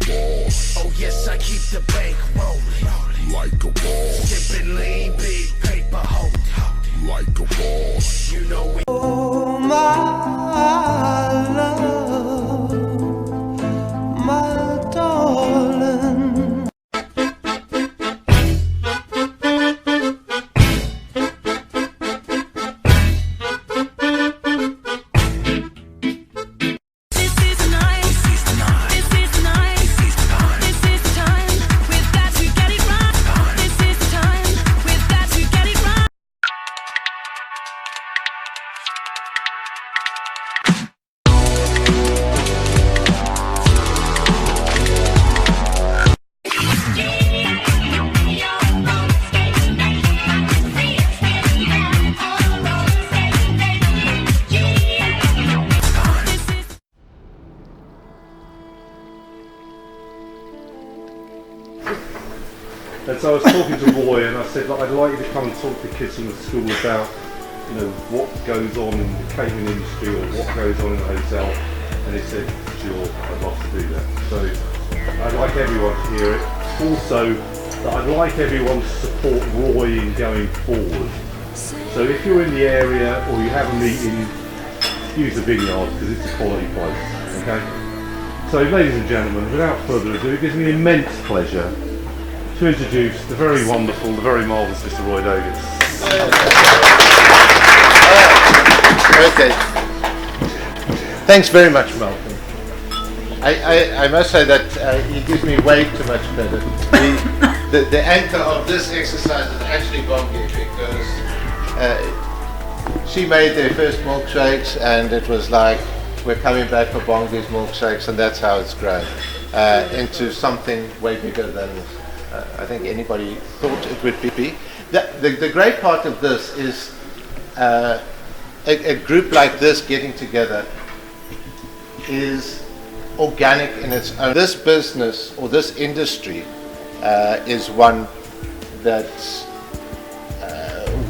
boss. Oh yes, I keep the bank rolling. Like a boss. Sipping lean, big paper holding. Like a boss. You know we. Oh my love, my darling. And so I was talking to Roy and I said, I'd like you to come and talk to kids from the school about, you know, what goes on in the catering industry or what goes on in the hotel. And he said, sure, I'd love to do that. So I'd like everyone to hear it. Also, that I'd like everyone to support Roy in going forward. So if you're in the area or you have a meeting, use the Vineyard because it's a quality place, okay? So ladies and gentlemen, without further ado, it gives me immense pleasure to introduce the very wonderful, the very marvellous Mr. Roy Davies. Okay. Thanks very much, Malcolm. I must say that he gives me way too much credit. The anchor of this exercise is actually Bongi because she made their first milkshakes and it was like, we're coming back for Bongi's milkshakes, and that's how it's grown into something way bigger than I think anybody thought it would be. The great part of this is a group like this getting together is organic in its own. This business or this industry is one that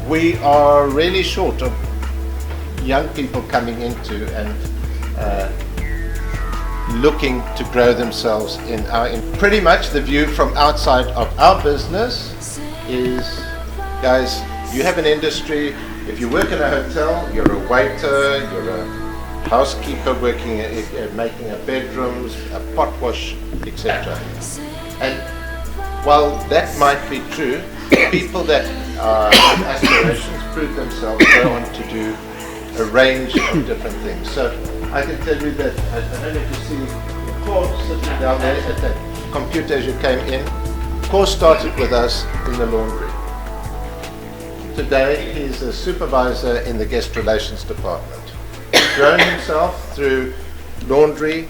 we are really short of young people coming into and looking to grow themselves in pretty much the view from outside of our business is, guys, you have an industry. If you work in a hotel, you're a waiter, you're a housekeeper working making a bedrooms, a pot wash, etc. And while that might be true, people that have aspirations prove themselves, go on to do a range of different things. So I can tell you that, I don't know if you see Paul sitting down there at that computer as you came in. Paul started with us in the laundry. Today he's a supervisor in the guest relations department. He's grown himself through laundry,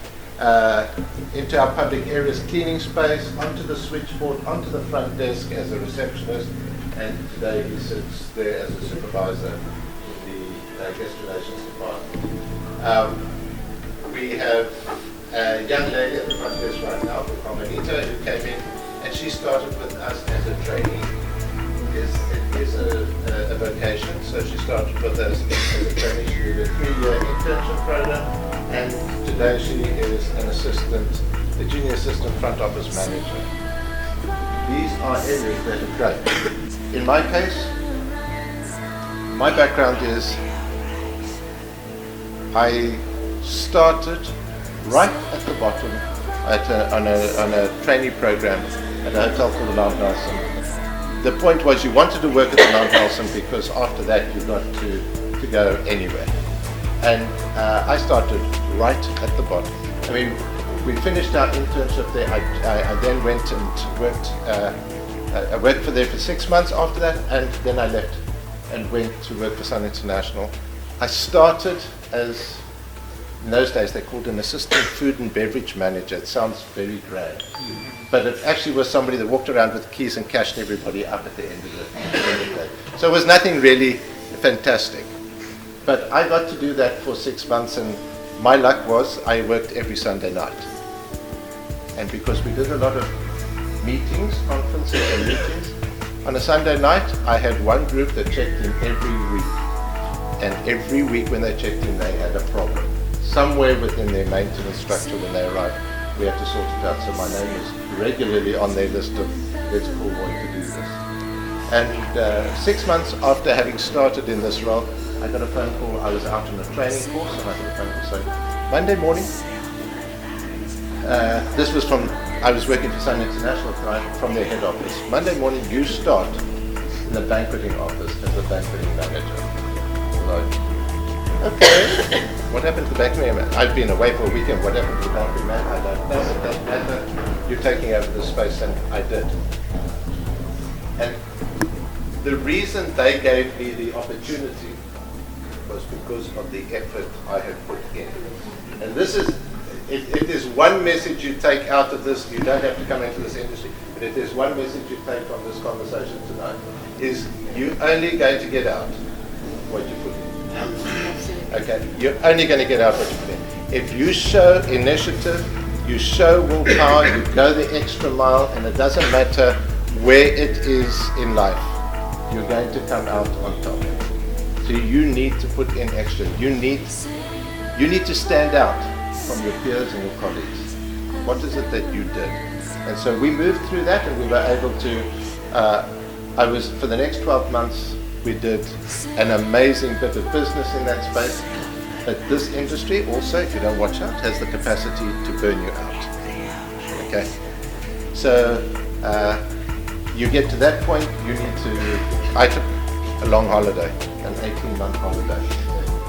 into our public areas cleaning space, onto the switchboard, onto the front desk as a receptionist, and today he sits there as a supervisor in the guest relations department. We have a young lady at the front desk right now, Carmelita, who came in, and she started with us as a trainee. It is a vocation, so she started with us as a trainee. She did a 3-year internship program, and today she is an assistant, a junior assistant front office manager. These are areas that are great. In my case, my background is I started right at the bottom on a trainee program at a hotel called the Mount Nelson. The point was you wanted to work at the Mount Nelson because after that you got to go anywhere. And I started right at the bottom. I mean, we finished our internship there. I then went and worked. I worked for there for 6 months after that, and then I left and went to work for Sun International. I started as, in those days they called an assistant food and beverage manager. It sounds very grand, but it actually was somebody that walked around with keys and cashed everybody up at the end of the day. So it was nothing really fantastic. But I got to do that for 6 months, and my luck was I worked every Sunday night. And because we did a lot of meetings, conferences and meetings, on a Sunday night I had one group that checked in every week. And every week when they checked in they had a problem somewhere within their maintenance structure when they arrived. we had to sort it out. So my name was regularly on their list of let's call Roy to do this. And 6 months after having started in this role, I got a phone call. I was out on a training course, and I got a phone call saying, Monday morning, this was from, I was working for Sun International from their head office. Monday morning, you start in the banqueting office as a banqueting manager. Like, okay, what happened to the banqueting manager? I've been away for a weekend. What happened to the banqueting manager? I don't know. It doesn't matter. You're taking over the space, and I did. And the reason they gave me the opportunity was because of the effort I had put in. And this is, if there's one message you take out of this, you don't have to come into this industry, but if there's one message you take from this conversation tonight, is you're only going to get out what you put in. Okay, you're only going to get out what you put in. If you show initiative, you show willpower, you go the extra mile, and it doesn't matter where it is in life, you're going to come out on top. So you need to put in extra. You need to stand out from your peers and your colleagues. What is it that you did? And so we moved through that, and we were able to, for the next 12 months, we did an amazing bit of business in that space. But this industry also, if you don't watch out, has the capacity to burn you out. Okay? So you get to that point, you need to, I took a long holiday, an 18-month holiday.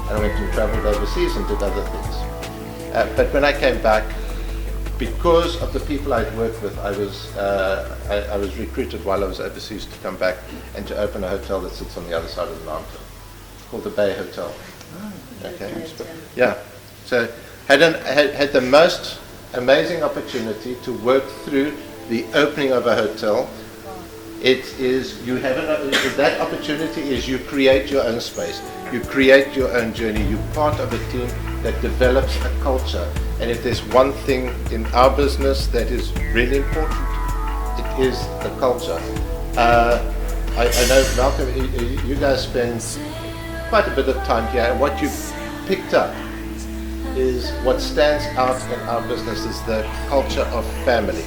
And I went and traveled overseas and did other things. But when I came back, because of the people I'd worked with, I was recruited while I was overseas to come back and to open a hotel that sits on the other side of the mountain. It's called the Bay Hotel. Okay. Yeah. So had the most amazing opportunity to work through the opening of a hotel. It is, you have that opportunity is you create your own space, you create your own journey, you're part of a team that develops a culture. And if there's one thing in our business that is really important, it is the culture. I know, Malcolm, you guys spend quite a bit of time here, and what you've picked up is what stands out in our business is the culture of family,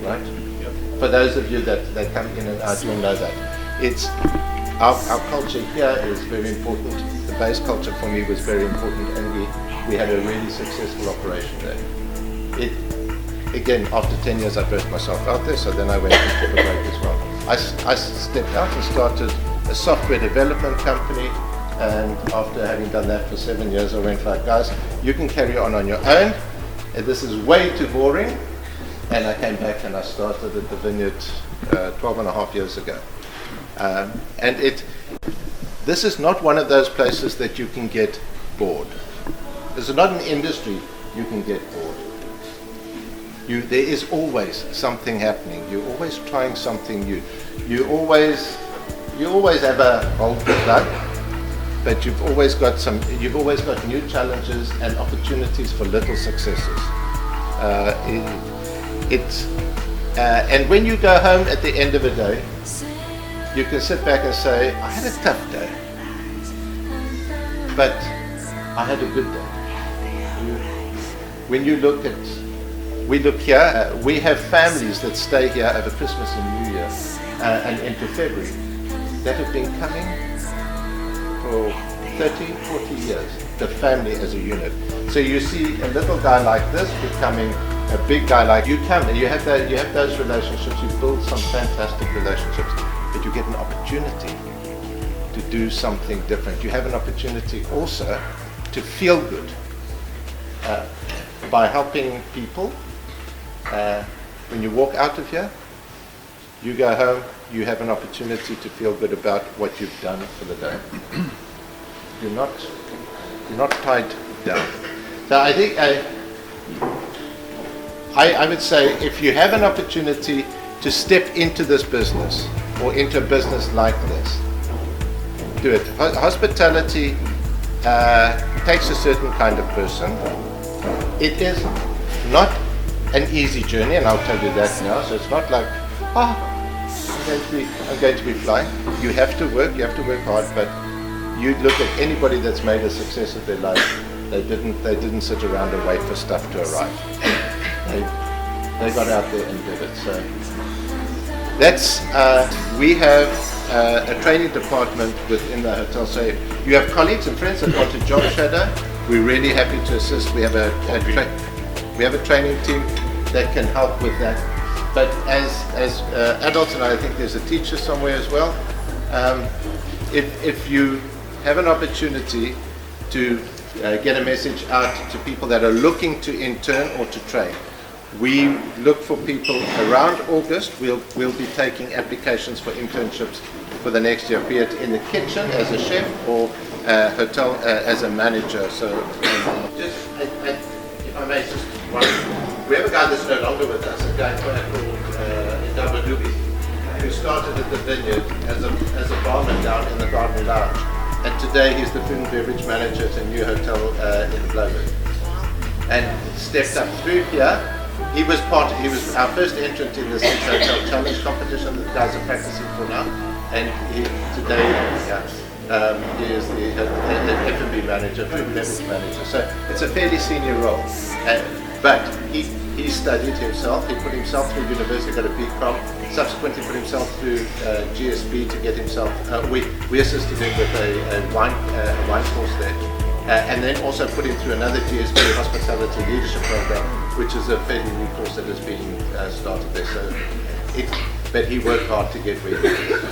right? For those of you that come in and out, you'll know that. It's our culture here is very important. The base culture for me was very important, and we had a really successful operation there. Again, after 10 years, I burst myself out there, so then I went and took a break as well. I stepped out and started a software development company, and after having done that for 7 years, I went like, guys, you can carry on your own, and this is way too boring. And I came back and I started at the Vineyard 12 and a half years ago. And this is not one of those places that you can get bored. This is not an industry you can get bored. There is always something happening. You're always trying something new. You always have a old plug, but you've always got new challenges and opportunities for little successes. And when you go home at the end of the day, you can sit back and say, I had a tough day, but I had a good day. When you look we look here, we have families that stay here over Christmas and New Year and into February that have been coming for 30, 40 years, the family as a unit. So you see a little guy like this becoming a big guy like you come and you have those relationships, you build some fantastic relationships, but you get an opportunity to do something different. You have an opportunity also to feel good by helping people. When you walk out of here, you go home, you have an opportunity to feel good about what you've done for the day. You're not tied down. So I think I would say if you have an opportunity to step into this business or into a business like this, do it. Hospitality takes a certain kind of person. It is not an easy journey, and I'll tell you that now. So it's not like, I'm going to be flying. You have to work hard, but you look at anybody that's made a success of their life, they didn't sit around and wait for stuff to arrive. they got out there and did it. So that's we have a training department within the hotel. So if you have colleagues and friends that want to job shadow, we're really happy to assist. We have a training team that can help with that. But as adults, and I think there's a teacher somewhere as well, if you have an opportunity to get a message out to people that are looking to intern or to train, we look for people around August. We'll be taking applications for internships for the next year, be it in the kitchen as a chef or hotel as a manager. So just, if I may, just one. We have a guy that's no longer with us, a guy called Dabadubi, who started at the Vineyard as a barman down in the Garden Lounge. And today he's the food and beverage manager at a new hotel in Claremount. And stepped up through here. He was our first entrant in the Six Hotel Challenge competition that the guys are practicing for now. And today he is the F&B manager, food and beverage manager. So it's a fairly senior role. But he studied himself. He put himself through university, got a BCom. Subsequently put himself through GSB to get himself. We assisted him with a wine course there, and then also put him through another GSB hospitality leadership program, which is a fairly new course that has been started there. So, but he worked hard to get where he is.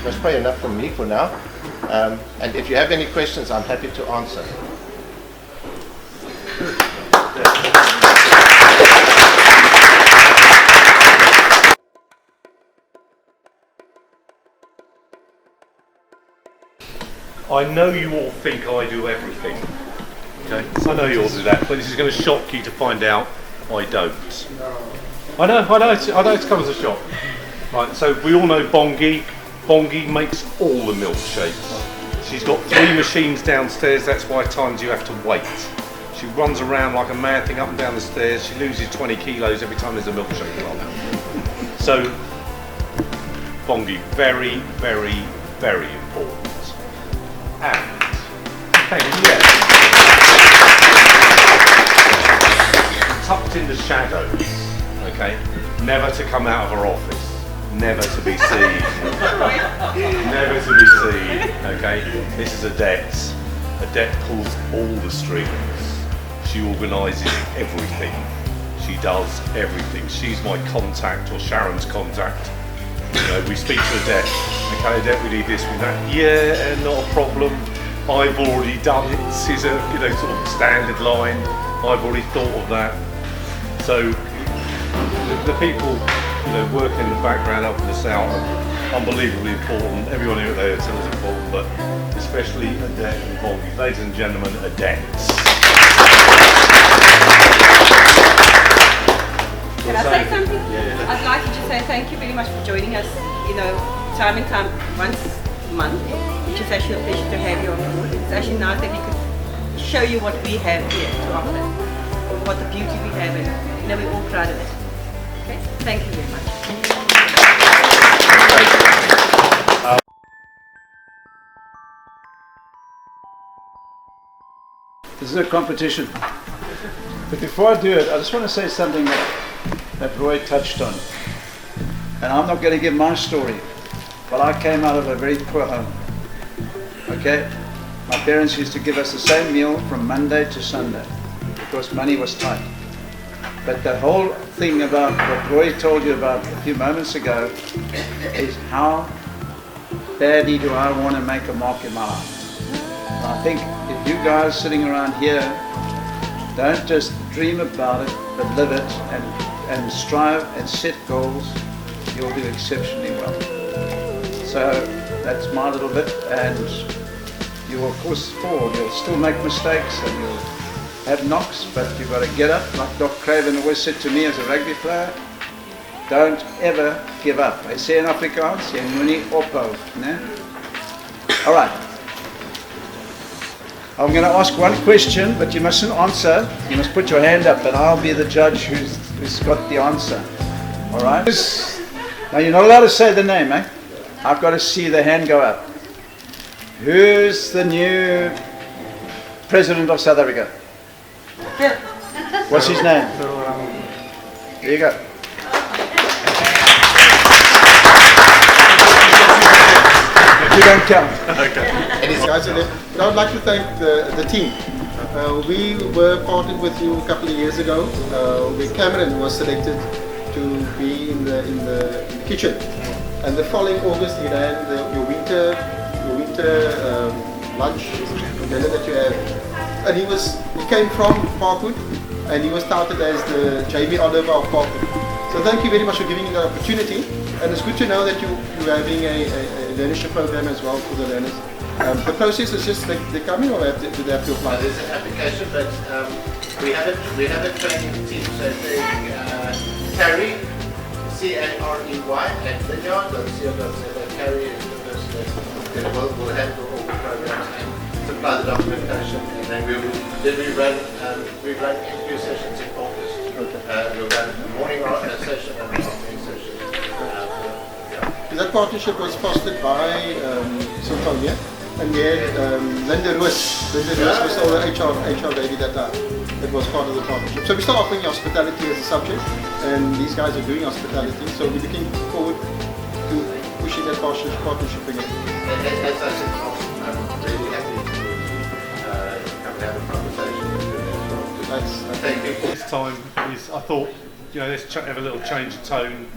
That's probably enough from me for now. And if you have any questions, I'm happy to answer. I know you all think I do everything. Okay, I know you all do that, but this is going to shock you to find out I don't. I know it's come as a shock. Right, so we all know Bongi. Bongi makes all the milkshakes. She's got 3 machines downstairs. That's why at times you have to wait. She runs around like a mad thing up and down the stairs. She loses 20 kilos every time there's a milkshake on. So Bongi, very, very, very important. And thank you. Yeah. Tucked in the shadows, okay? Never to come out of her office, never to be seen. Never to be seen, okay? This is Odette. Odette pulls all the strings. She organises everything. She does everything. She's my contact, or Sharon's contact. You know, we speak to Odette. Okay, Odette, we need this, we need that. Yeah, not a problem. I've already done it. This is a sort of standard line. I've already thought of that. So the people working in the background up in the south are unbelievably important. Everyone here at the hotel is important, but especially Odette and Bongi. Ladies and gentlemen, Odette. Can I say something? Yeah. I'd like to just say thank you very much for joining us, time and time, once a month, which is actually a pleasure to have you on board. It's actually nice that we could show you what we have here to offer, what the beauty we have, and we're all proud of it. Okay? Thank you very much. This is a competition. But before I do it, I just want to say something that Roy touched on. And I'm not going to give my story, but I came out of a very poor home. Okay? My parents used to give us the same meal from Monday to Sunday because money was tight. But the whole thing about what Roy told you about a few moments ago is how badly do I want to make a mark in my life. And I think if you guys sitting around here don't just dream about it, but live it and strive and set goals, you'll do exceptionally well. So that's my little bit, and you will of course fall. You'll still make mistakes and you'll have knocks, but you've got to get up. Like Doc Craven always said to me as a rugby player, don't ever give up. I say in Afrikaans, jy moenie ophou, né? All right. I'm going to ask one question, but you mustn't answer. You must put your hand up, and I'll be the judge who's got the answer. All right? Now, you're not allowed to say the name, eh? I've got to see the hand go up. Who's the new president of South Africa? What's his name? There you go. You don't count. Guys, and I would like to thank the team. We were partnered with you a couple of years ago. Where Cameron was selected to be in the kitchen, and the following August he ran your winter lunch dinner that you have. And he came from Parkwood, and he was touted as the Jamie Oliver of Parkwood. So thank you very much for giving me the opportunity, and it's good to know that you're having a leadership program as well for the learners. The process is just they come in, or do they have to apply? There's an application, but we have a training team. So they Carrie, C-A-R-E-Y at Vineyard.co.za. Carrie is the person that will handle all the programs and supply the documentation, and then we run interview sessions in August. Okay. We'll run a morning session and an afternoon session. That partnership was fostered by Sylvania, and we had Linda Roos. Linda Roos was still the HR lady that was part of the partnership. So we start offering hospitality as a subject, and these guys are doing hospitality. So we're looking forward to pushing that partnership again. And as I said, I'm really happy to come and have a conversation with you as well. Thank you. This time I thought, let's have a little change of tone.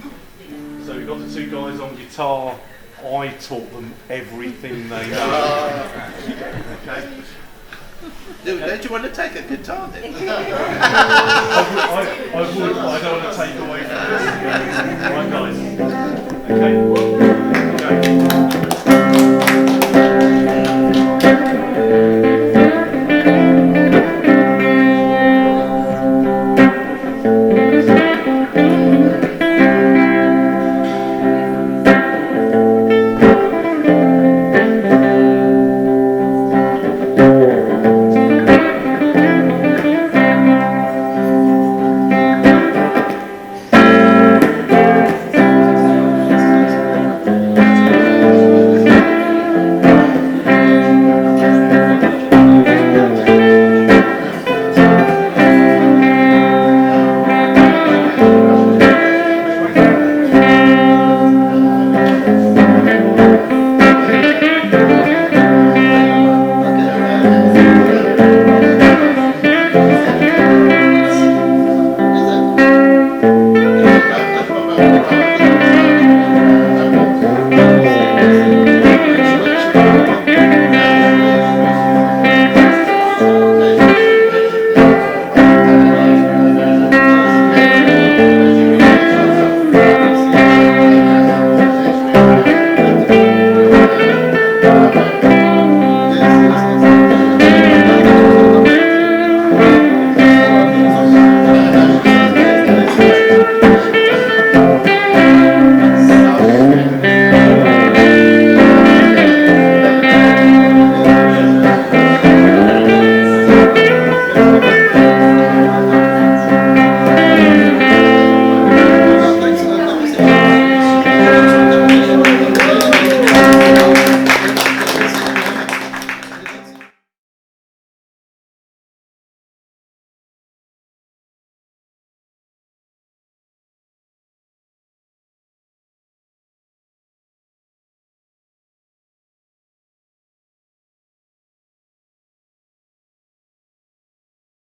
So we've got the two guys on guitar. I taught them everything they know. Okay. Don't you want to take a guitar then? I would, but I don't want to take away from this. Right, guys. Okay.